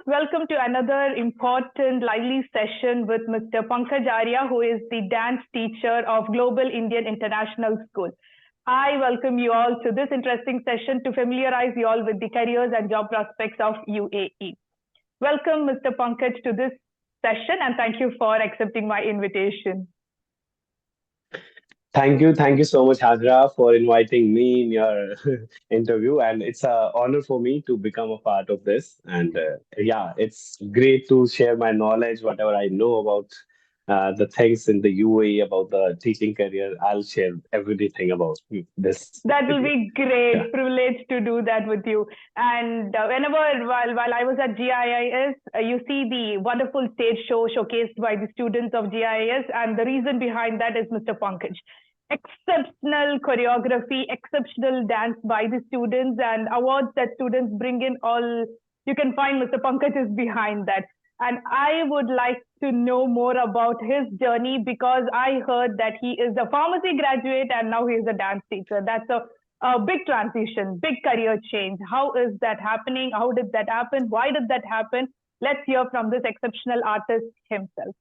Welcome to another important lively session with Mr. Pankaj Arya, who is the dance teacher of Global Indian International School. I welcome you all to this interesting session to familiarize you all with the careers and job prospects of UAE. Welcome, Mr. Pankaj, to this session, and thank you for accepting my invitation. Thank you so much, Hajra, for inviting me in your interview. And it's an honor for me to become a part of this. And yeah, it's great to share my knowledge, whatever I know about the things in the UAE, about the teaching career. I'll share everything about this That with will you. be Yeah. great privilege to do that with you. And whenever while I was at GIIS, you see the wonderful stage show showcased by the students of GIIS, and the reason behind that is Mr. Pankaj. Exceptional choreography, exceptional dance by the students, and awards that students bring in. All you can find Mr. Pankaj is behind that. And I would like to know more about his journey because I heard that he is a pharmacy graduate and now he is a dance teacher. That's a big transition, big career change. How is that happening? How did that happen? Why did that happen? Let's hear from this exceptional artist himself.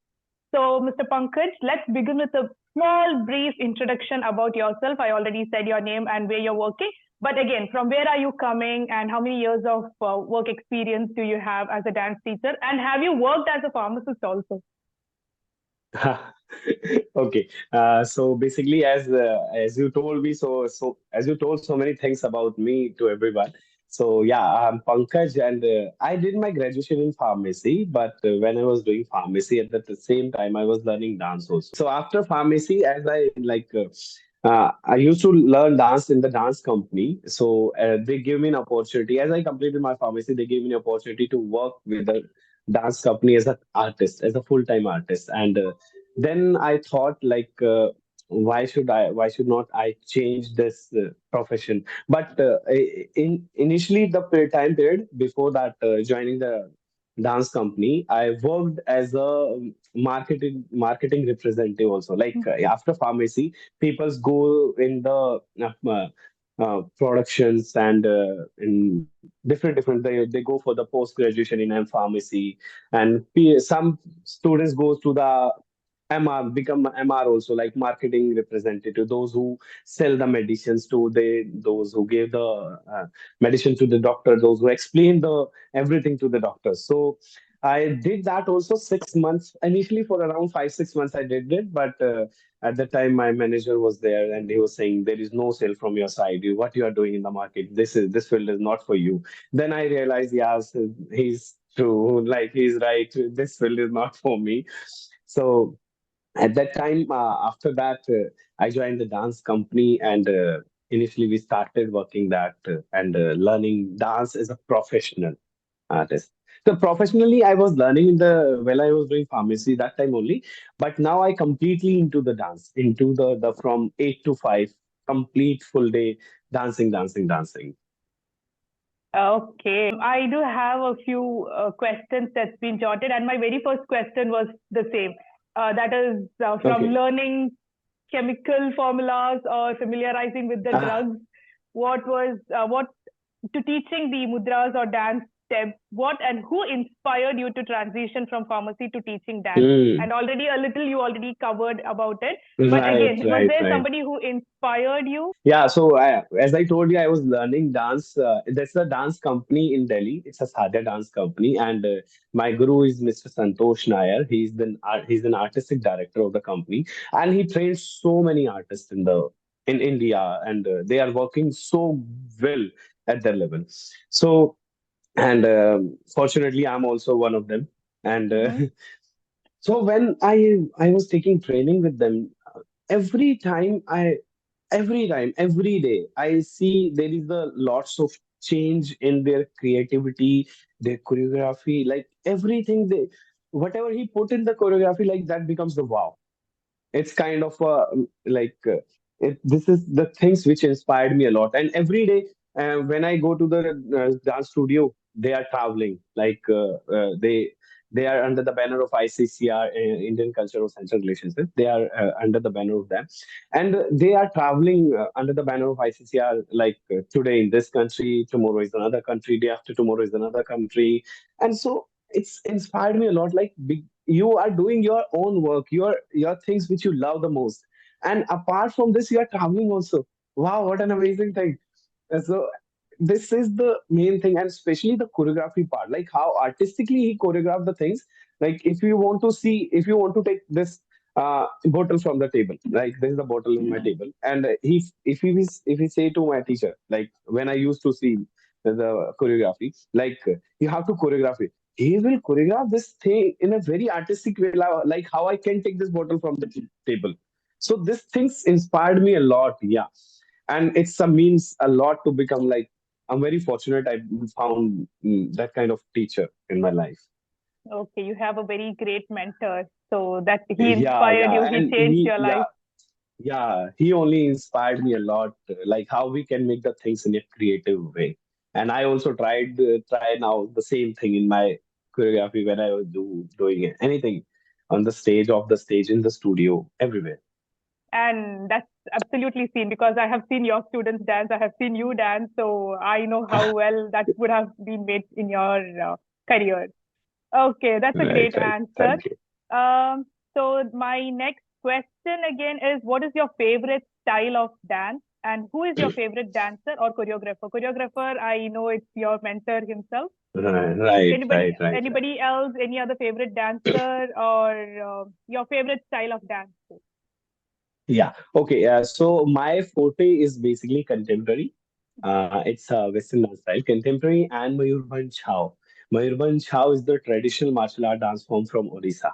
So, Mr. Pankaj, let's begin with a small, brief introduction about yourself. I already said your name and where you're working. But again, from where are you coming and how many years of work experience do you have as a dance teacher? And have you worked as a pharmacist also? Okay. So basically, as you told me, so as you told so many things about me to everyone. So yeah, I'm Pankaj, and I did my graduation in pharmacy. But when I was doing pharmacy, at the same time, I was learning dance also. So after pharmacy, as I used to learn dance in the dance company. So they gave me an opportunity. As I completed my pharmacy, they gave me an opportunity to work with the dance company as an artist, as a full-time artist, and then I thought why should not I change this profession? But in initially the time period before that, joining the dance company, I worked as a marketing representative also. After pharmacy, people go in the productions and in different they go for the post graduation in pharmacy, and some students goes to the MR, become MR also, like marketing representative, those who sell the medicines to those who gave the medicine to the doctor, those who explain the everything to the doctor. So I did that also 6 months. Initially, for around 5 6 months, I did it, but at the time my manager was there and he was saying there is no sale from your side. What you are doing in the market, this field is not for you. Then I realized, yes, he's true. Like he's right. This field is not for me. So at that time, after that, I joined the dance company, and initially we started working that and learning dance as a professional artist. So professionally, I was learning in the while I was doing pharmacy that time only, but now I completely into the dance, into the from 8 to 5, complete full day dancing. Okay, I do have a few questions that's been jotted, and my very first question was the same. That is from Okay. learning chemical formulas or familiarizing with the Ah. drugs. What to teaching the mudras or dance steps? What and who inspired you to transition from pharmacy to teaching dance? Mm. And already a little you already covered about it, but Right, again, was right, there right. somebody who inspired you? Yeah, so as I told you, I was learning dance. That's a dance company in Delhi. It's a Sadhya dance company, and my guru is Mr. Santosh Nair. He's an artistic director of the company, and he trains so many artists in India, and they are working so well at their level. So, and fortunately, I'm also one of them. And Mm-hmm. so when I was taking training with them, every time every day I see there is a lots of change in their creativity, their choreography, like everything they whatever he put in the choreography, like that becomes the wow. It's kind of this is the things which inspired me a lot. And every day when I go to the dance studio, they are traveling they are under the banner of ICCR, Indian Cultural Center Relations. They are under the banner of them, and they are traveling under the banner of ICCR. Today in this country, tomorrow is another country, day after tomorrow is another country, and so it's inspired me a lot. Like you are doing your own work, your things which you love the most, and apart from this, you are traveling also. Wow, what an amazing thing! So this is the main thing, and especially the choreography part, like how artistically he choreographed the things. Like if you want to see, if you want to take this bottle from the table, like this is the bottle in my table, and he if he say to my teacher, like when I used to see the choreography, like you have to choreograph it. He will choreograph this thing in a very artistic way, like how I can take this bottle from the table. So this things inspired me a lot. Yeah, and it's a means a lot to become like I'm very fortunate I found that kind of teacher in my life. Okay, you have a very great mentor. So that he Yeah, inspired yeah, you, he and changed your life. he only inspired me a lot, like how we can make the things in a creative way. And I also try now the same thing in my choreography when I was doing anything on the stage, off the stage, in the studio, everywhere. And that's absolutely seen because I have seen your students dance, I have seen you dance, so I know how well that would have been made in your career. Okay, that's a Right, great right. answer. Thank you. Um, so my next question again is, what is your favorite style of dance, and who is your favorite dancer or choreographer? Choreographer, I know it's your mentor himself. Right, right, Anybody, right, right, right. anybody else? Any other favorite dancer or your favorite style of dance? Yeah. Okay. So my forte is basically contemporary. It's a Western dance style, contemporary and Mayurbhanj Chhau. Mayurbhanj Chhau is the traditional martial art dance form from Odisha.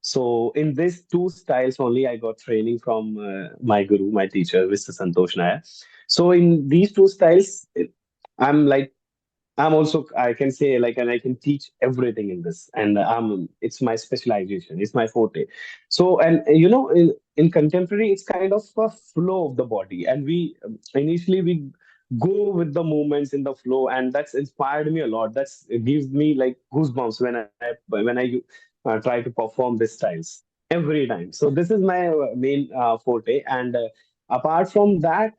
So in these two styles only, I got training from my guru, my teacher, Mr. Santosh Nair. So in these two styles, I'm like I'm also I can say like and I can teach everything in this and it's my specialization, it's my forte. So and in contemporary it's kind of a flow of the body and we initially we go with the movements in the flow and that's inspired me a lot. That's it gives me like goosebumps when I try to perform these styles every time. So this is my main forte and apart from that,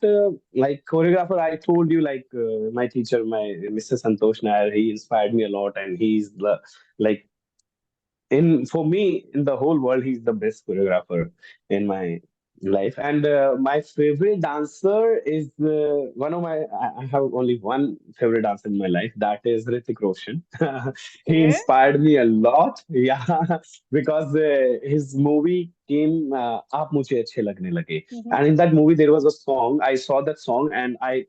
like choreographer, I told you, like my teacher, my Mr. Santosh Nair, he inspired me a lot, and he's the like in for me in the whole world, he's the best choreographer in my life. And my favorite dancer is one of my. I have only one favorite dancer in my life. That is Hrithik Roshan. He Okay. inspired me a lot. Yeah, because his movie came "Aap Mujhe Achhe Lagne Lage," Mm-hmm. and in that movie there was a song. I saw that song and I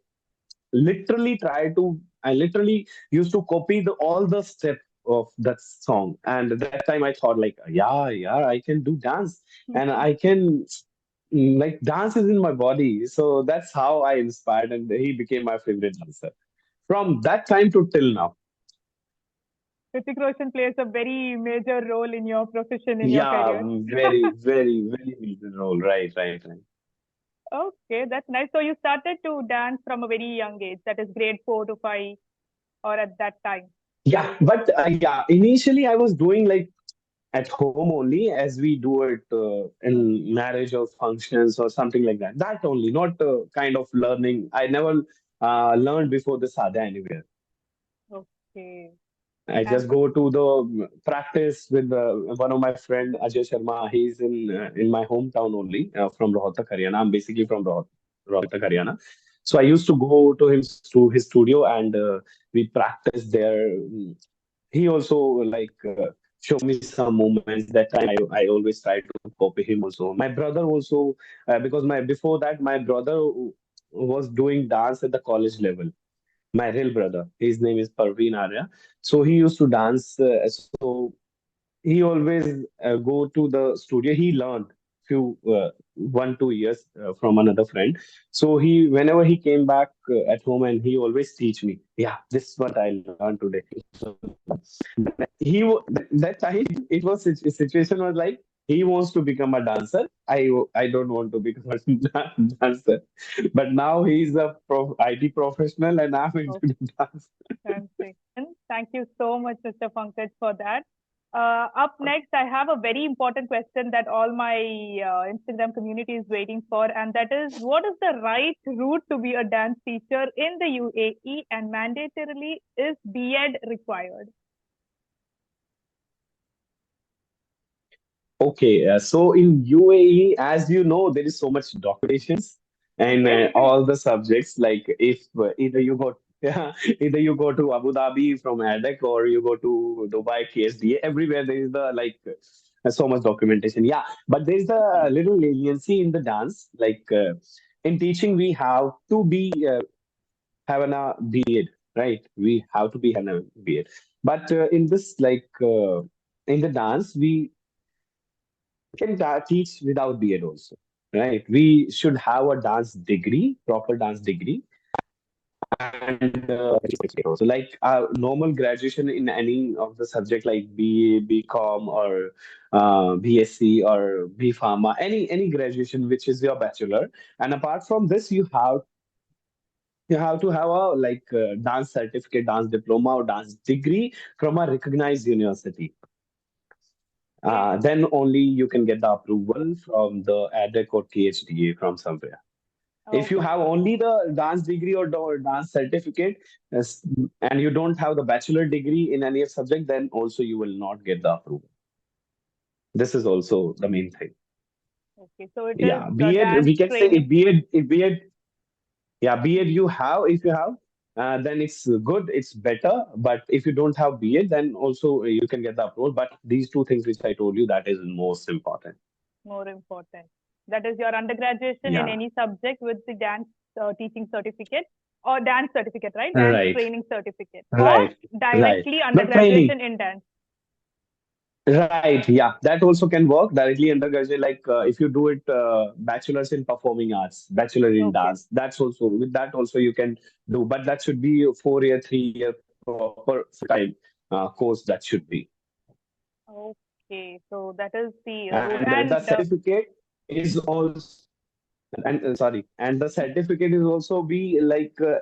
literally used to copy all the steps of that song. And that time I thought like, yeah, I can do dance and I can like dance is in my body. So that's how I inspired and he became my favorite dancer. From that time to till now. Hrithik Roshan plays a very major role in your profession, in your Yeah, career. very major role. Right. Okay, that's nice. So you started to dance from a very young age, that is grade 4 to 5, or at that time. Yeah, but yeah, initially I was doing like at home only as we do it in marriage or functions or something like that. That only, not kind of learning. I never learned before the sadha anywhere. Okay. I And just go to the practice with one of my friend Ajay Sharma. He's in my hometown only from Rohtak, Haryana. I'm basically from Rohtak, Haryana. So I used to go to his studio and we practice there. He also like show me some moments. That time I always try to copy him also. My brother also because my before that my brother was doing dance at the college level. My real brother, his name is Parveen Arya. So he used to dance. So he always go to the studio. He learned few 1 2 years from another friend. So he whenever he came back at home and he always teach me. Yeah, this is what I learned today. That time it was situation was like he wants to become a dancer. I don't want to become a dancer. But now he's a IT professional and I'm oh, into dance. thank you so much, Mr. Pankaj, for that. Up next, I have a very important question that all my Instagram community is waiting for, and that is, what is the right route to be a dance teacher in the UAE, and mandatorily is B.Ed required? So in UAE, as you know, there is so much documentations and Okay. all the subjects. Like if either you go, yeah, either you go to Abu Dhabi from ADEC or you go to Dubai KSDA. Everywhere there is the like so much documentation. Yeah, but there is Okay. a little leniency in the dance. Like in teaching, we have to be having a beard, right? We have to be having a beard. But in this, in the dance, we can teach without beard also, right? We should have a dance degree, proper dance degree, and so like normal graduation in any of the subject like BA, BCom, or BSc or B Pharma, any graduation which is your bachelor. And apart from this, you have to have a dance certificate, dance diploma, or dance degree from a recognized university. Okay. Then only you can get the approval from the ADEC or KHDA from somewhere. If you have Okay. only the dance degree or dance certificate, and you don't have the bachelor degree in any subject, then also you will not get the approval. This is also the main thing. Okay. So it is Yeah, B.Ed, dance we can say training. if B.Ed, yeah, B.Ed you have, if you have, then it's good, it's better. But if you don't have B.Ed, then also you can get the approval. But these two things which I told you, that is most important. More important. That is your undergraduation in Yeah, any subject with the dance teaching certificate or dance certificate, right? Dance right, training certificate or right, right. directly Not training. undergraduation in dance. Right, yeah, that also can work directly undergraduate. Like if you do it, bachelor's in performing arts, bachelor in Okay. dance. That's also with that also you can do, but that should be a 4 year, 3 year proper full-time course. That should be, Okay. So that is the route. and the And certificate is also and sorry, and the certificate is also be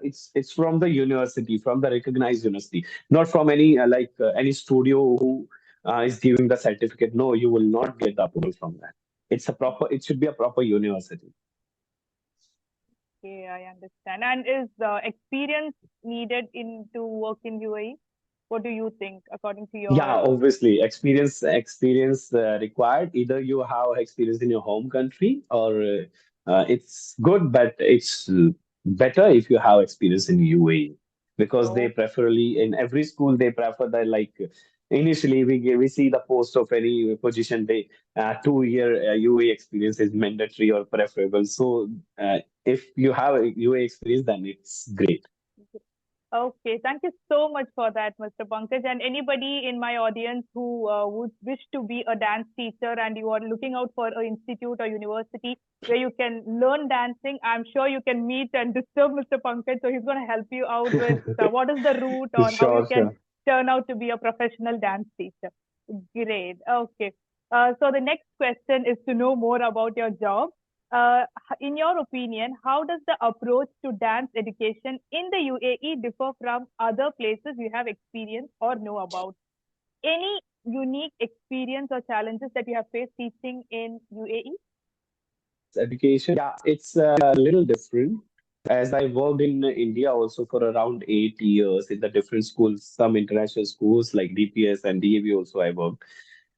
it's from the university, from the recognized university, not from any studio who is giving the certificate. No, you will not get the approval from that. It should be a proper university. okay, I understand. And is experience needed in to work in UAE? What do you think, according to Yeah, your? obviously, experience required. Either you have experience in your home country, or it's good, but it's better if you have experience in UAE, because they Oh, preferably in every school they prefer that initially we see the post of any position, they 2 year UAE experience is mandatory or preferable. So if you have a UAE experience, then it's great. okay, thank you so much for that, Mr. Pankaj. And anybody in my audience who would wish to be a dance teacher and you are looking out for an institute or university where you can learn dancing, I'm sure you can meet and disturb Mr. Pankaj. So he's going to help you out with what is the route or how you Sure, can sure. turn out to be a professional dance teacher. Great. Okay. So the next question is to know more about your job. In your opinion, how does the approach to dance education in the UAE differ from other places you have experienced or know about? Any unique experience or challenges that you have faced teaching in UAE? Dance education, yeah, it's a little different. As I worked in India also for around 8 years in the different schools, some international schools like DPS and DAV also I worked.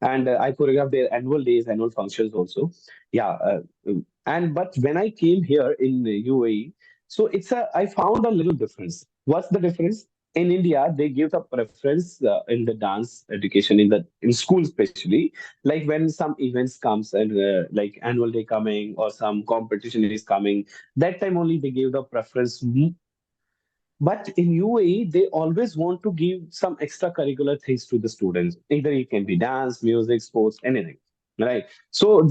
And I choreographed their annual days, annual functions also. Yeah, and but when I came here in UAE, so I found a little difference. What's the difference? In India, they give the preference in the dance education in school especially, like when some events comes and like annual day coming or some competition is coming, that time only they give the preference. But in UAE, they always want to give some extracurricular things to the students. Either it can be dance, music, sports, anything. Right. So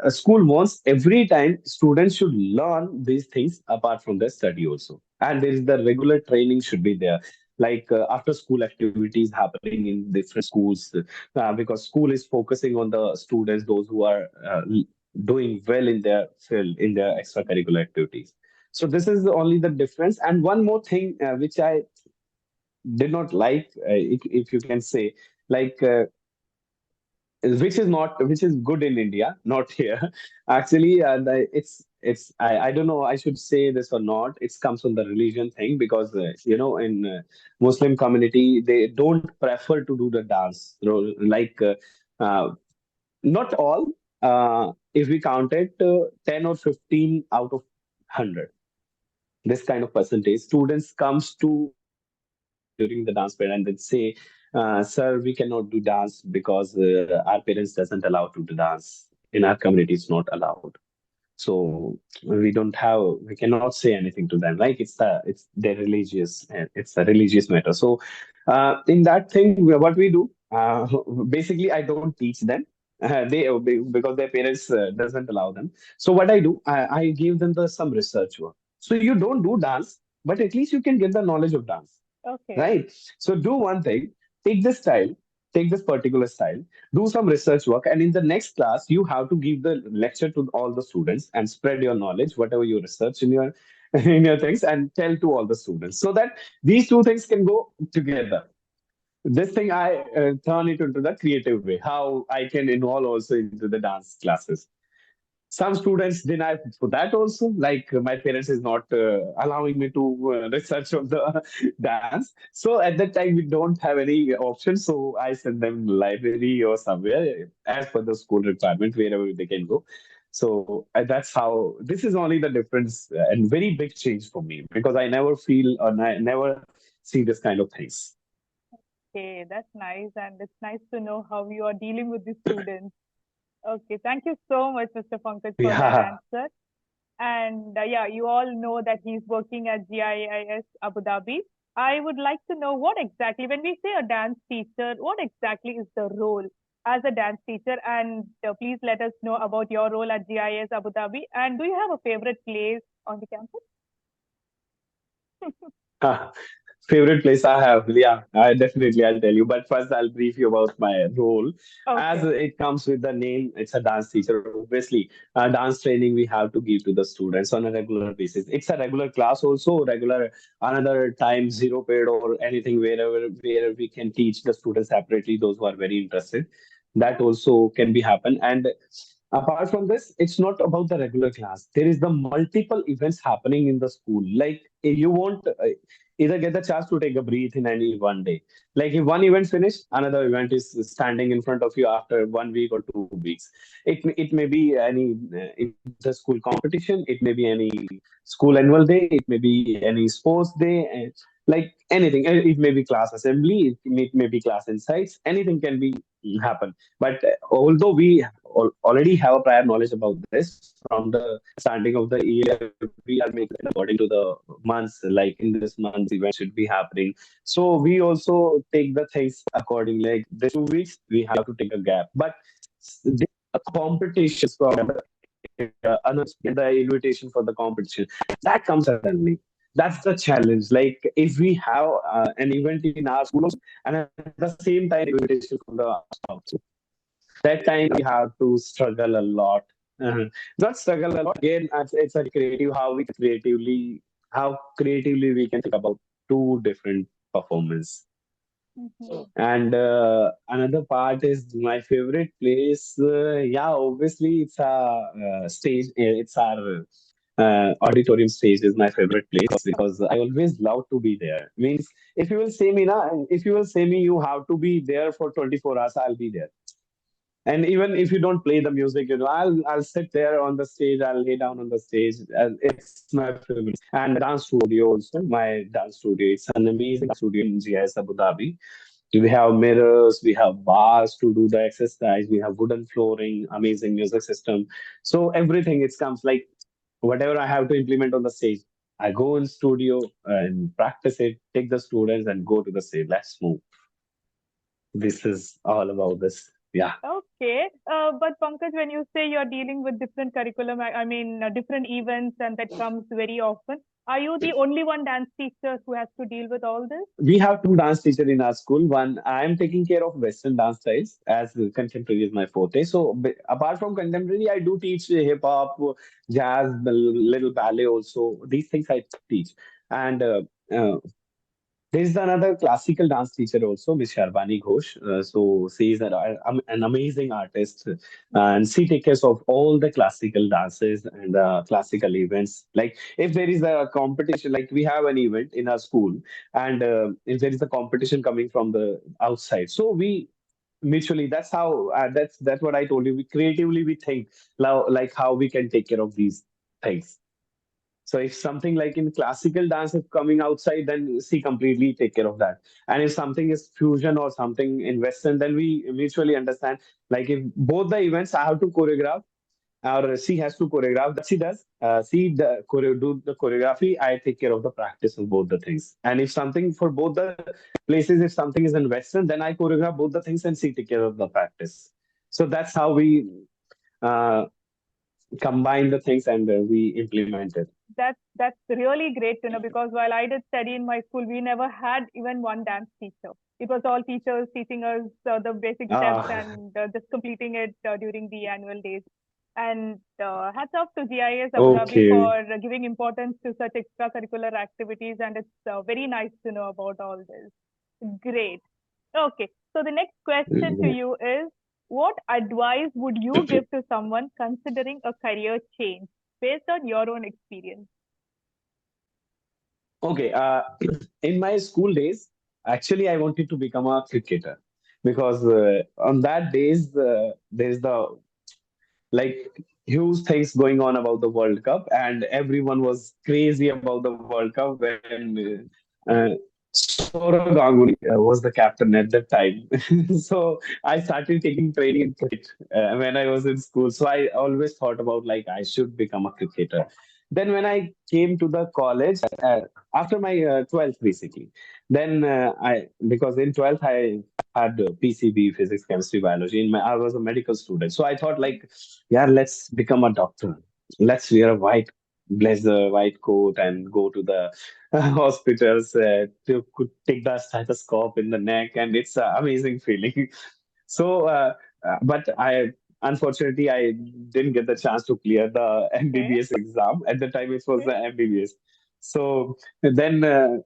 school wants every time students should learn these things apart from their study also. And there is the regular training should be there. Like after school activities happening in different schools, because school is focusing on the students, those who are doing well in their field, in their extracurricular activities. So this is only the difference. And one more thing which I did not like, if you can say, like which is good in India, not here. Actually, I don't know. I should say this or not. It comes from the religion thing because in Muslim community they don't prefer to do the dance. Not all. If we count it, 10 or 15 out of 100, this kind of percentage, students comes to during the dance period and then say, sir, we cannot do dance because our parents doesn't allow to do dance. In our community, it's not allowed. So we cannot say anything to them. Like it's their religious, it's a religious matter. So in that thing, what we do, basically, I don't teach them. Because their parents doesn't allow them. So what I do, I give them some research work. So you don't do dance, but at least you can get the knowledge of dance, Okay. right? So do one thing, take this style, take this particular style, do some research work, and in the next class, you have to give the lecture to all the students and spread your knowledge, whatever you research in your in your things, and tell to all the students so that these two things can go together. This thing I turn it into the creative way, how I can involve also into the dance classes. Some students deny for that also, like my parents is not allowing me to research on the dance. So at that time we don't have any option, so I send them library or somewhere as per the school requirement, wherever they can go. So that's how, this is only the difference, and very big change for me, because I never feel or I never see this kind of things. Okay, that's nice, and it's nice to know how you are dealing with the students. Okay, thank you so much, Mr. Pankaj, for that Yeah. answer. And yeah, you all know that he's working at GIIS Abu Dhabi. I would like to know what exactly, when we say a dance teacher, what exactly is the role as a dance teacher? And please let us know about your role at GIS Abu Dhabi. And do you have a favorite place on the campus? Favorite place I have, yeah, I definitely I'll tell you. But first, I'll brief you about my role. As Okay. it comes with the name, it's a dance teacher. Obviously, dance training we have to give to the students on a regular basis. It's a regular class also, regular another time zero period or anything where we can teach the students separately. Those who are very interested, that Oh, also can be happen. And apart from this, it's not about the regular class. There is the multiple events happening in the school. Like you won't either get the chance to take a breath in any one day. Like if one event finished, another event is standing in front of you after 1 week or 2 weeks. It may be any inter-school competition. It may be any school annual day. It may be any sports day. Like anything. It may be class assembly. It may be class insights. Anything can be happen. But although we already have a prior knowledge about this from the starting of the year, we are making according to the months. Like in this month, this event should be happening. So we also take the things according. Like this 2 weeks, we have to take a gap. But this competitions for the invitation for the competition that comes suddenly. That's the challenge. Like if we have an event in our school also, and at the same time invitation from the outside, that time we have to struggle a lot. Not struggle a lot. Again, it's a creative, how creatively we can think about two different performance. mhm. And another part is my favorite place. Yeah, obviously it's a stage. It's our auditorium stage is my favorite place because I always love to be there. Means if you will say me now, if you will say me, you have to be there for 24 hours. I'll be there. And even if you don't play the music, I'll sit there on the stage. I'll lay down on the stage. It's my favorite. And dance studio also. My dance studio. It's an amazing studio in GIS Abu Dhabi. We have mirrors, we have bars to do the exercise, we have wooden flooring, amazing music system. So everything it comes like whatever I have to implement on the stage. I go in studio and practice it, take the students and go to the stage. Let's move. This is all about this. Yeah. Okay. But Pankaj, when you say you're dealing with different curriculum, I mean, different events, and that comes very often, are you the only one dance teacher who has to deal with all this? We have two dance teachers in our school. One, I am taking care of Western dance styles as contemporary is my forte. So apart from contemporary, I do teach hip hop, jazz, little ballet also. These things I teach. And uh, there is another classical dance teacher also, Miss Sharbani Ghosh. So she is an amazing artist, and she takes care of all the classical dances and classical events. Like if there is a competition, like we have an event in our school, and if there is a competition coming from the outside, so mutually. That's how that's what I told you. We creatively we think like how we can take care of these things. So if something like in classical dance is coming outside, then she completely take care of that. And if something is fusion or something in Western, then we mutually understand. Like if both the events I have to choreograph or she has to choreograph, that she does. Do the choreography. I take care of the practice of both the things. And if something for both the places, if something is in Western, then I choreograph both the things and she take care of the practice. So that's how we uh, combine the things and we implement it. That's really great to know, because while I did study in my school, we never had even one dance teacher. It was all teachers teaching us the basic steps Ah, and just completing it during the annual days. And hats off to GIS Abu Dhabi okay. for giving importance to such extracurricular activities, and it's very nice to know about all this. Great. Okay, so the next question to Mhm. you is, what advice would you give to someone considering a career change based on your own experience? Okay, in my school days, actually, I wanted to become a cricketer because on that days there's the like huge things going on about the World Cup, and everyone was crazy about the World Cup when Saurav Ganguly was the captain at that time. So I started taking training in cricket when I was in school. So I always thought about like I should become a cricketer. Then when I came to the college after my 12th basically, then I because in 12th I had PCB, physics, chemistry, biology. I was a medical student, so I thought like, yeah, let's become a doctor. Let's wear a white blazer, white coat, and go to the hospitals to could take the stethoscope in the neck, and it's an amazing feeling. So, but I unfortunately I didn't get the chance to clear the Okay. MBBS exam. At the time, it was Okay. the MBBS. So then,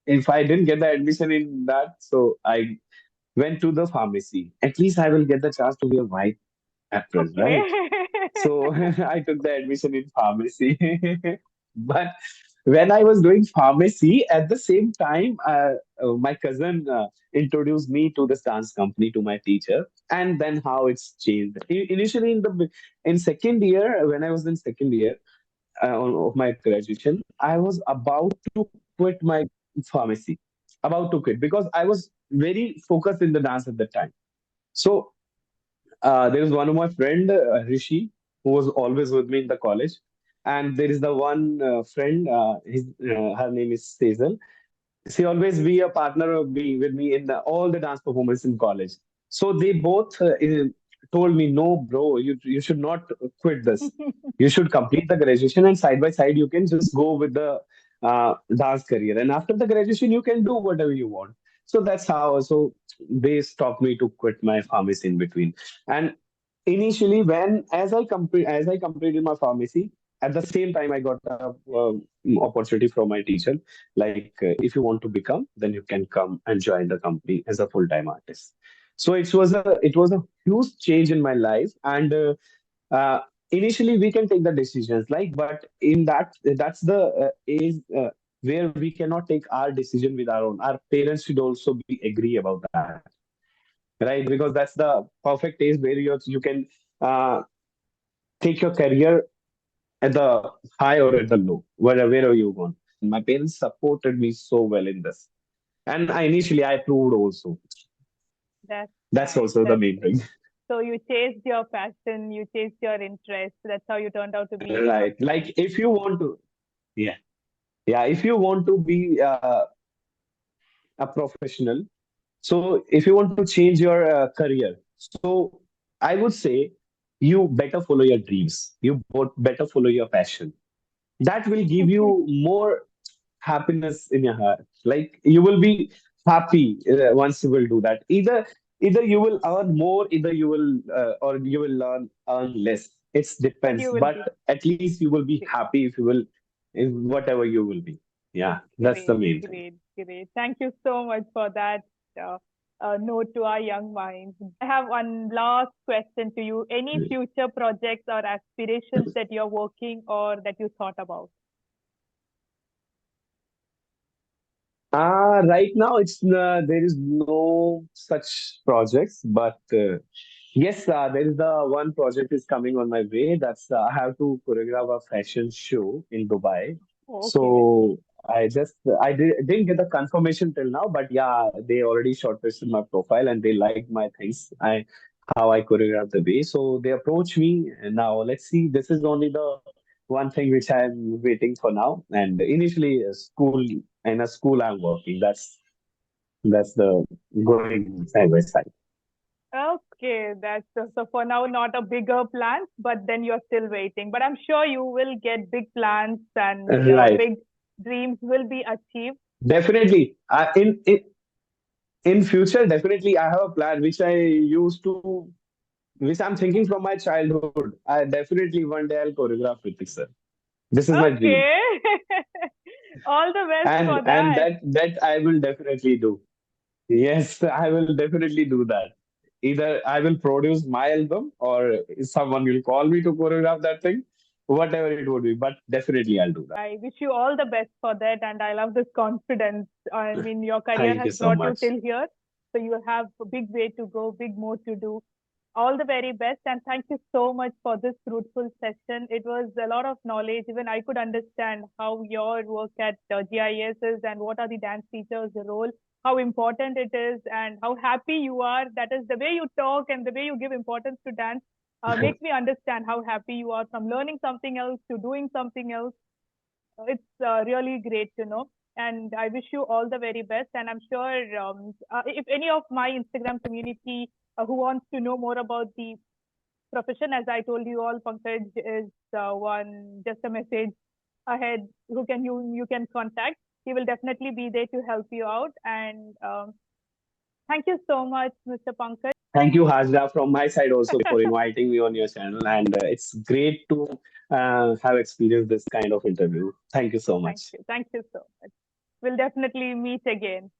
if I didn't get the admission in that, so I went to the pharmacy. At least I will get the chance to wear white apron, Okay. right? So I took the admission in pharmacy. But when I was doing pharmacy, at the same time, my cousin introduced me to this dance company to my teacher, and then how it's changed. Initially, in second year, when I was in second year of my graduation, I was about to quit my pharmacy, about to quit because I was very focused in the dance at that time. So there is one of my friend Rishi who was always with me in the college, and there is the one friend. Her name is Hazel. She always be a partner of me with me in all the dance performance in college. So they both told me, "No, bro, you should not quit this. You should complete the graduation, and side by side you can just go with the dance career. And after the graduation, you can do whatever you want." So that's how. So they stopped me to quit my pharmacy in between. And initially, when as I completed my pharmacy, at the same time I got a opportunity from my teacher like if you want to become, then you can come and join the company as a full-time artist. So it was a huge change in my life. And uh, initially we can take the decisions like, but in that's the age where we cannot take our decision with our own. Our parents should also be agree about that, right? Because that's the perfect age where you can uh, take your career at the high or at the low, wherever you want. And my parents supported me so well in this. And initially I proved also. That's That's nice. also the That's main great. thing. So you chased your passion, you chased your interest. That's how you turned out to be a Right. doctor. Like if you want to, yeah. Yeah, if you want to be a professional, so if you want to change your career, so I would say you better follow your dreams. You better follow your passion. That will give you more happiness in your heart. Like you will be happy once you will do that. Either you will earn more, either you will or you will earn less. It But depends, you will be but at least you will be great. happy if you will, if whatever you will be. Yeah, that's the Great, main thing. great, great. Thank you so much for that uh, note to our young minds. I have one last question to you. Any future projects or aspirations that you're working or that you thought about? Right now, there is no such projects, but yes, there is the one project is coming on my way. That's I have to choreograph a fashion show in Dubai. Okay. So didn't get the confirmation till now, but yeah, they already shortlisted my profile and they liked my things. I How I choreograph the way. So they approached me, and now let's see. This is only the one thing which I'm waiting for now. And initially, a school I'm working. That's the going side by side. Okay, that's so for now not a bigger plans, but then you're still waiting. But I'm sure you will get big plans and Right. big dreams will be achieved. Definitely. In future, definitely I have a plan which I'm thinking from my childhood. I definitely one day I'll choreograph with sir. This is my dream. Okay. All the best for And that. that I will definitely do. Yes, I will definitely do that. Either I will produce my album or someone will call me to choreograph that thing, whatever it would be. But definitely I'll do that. I wish you all the best for that, and I love this confidence. I mean, your career Thank has you so brought you much. till here, so you have a big way to go, big more to do. All the very best, and thank you so much for this fruitful session. It was a lot of knowledge. Even I could understand how your work at GIS is and what are the dance teachers' role, how important it is, and how happy you are. That is the way you talk and the way you give importance to dance. Makes me understand how happy you are from learning something else to doing something else. It's really great to know. And I wish you all the very best. And I'm sure if any of my Instagram community who wants to know more about the profession, as I told you all, Pankaj is one, just a message ahead who can you can contact. He will definitely be there to help you out. And thank you so much, Mr. Pankaj. Thank you, Hajra, from my side also for inviting me on your channel. And it's great to have experienced this kind of interview. Thank you so much. Thank you. Thank you so much. We'll definitely meet again.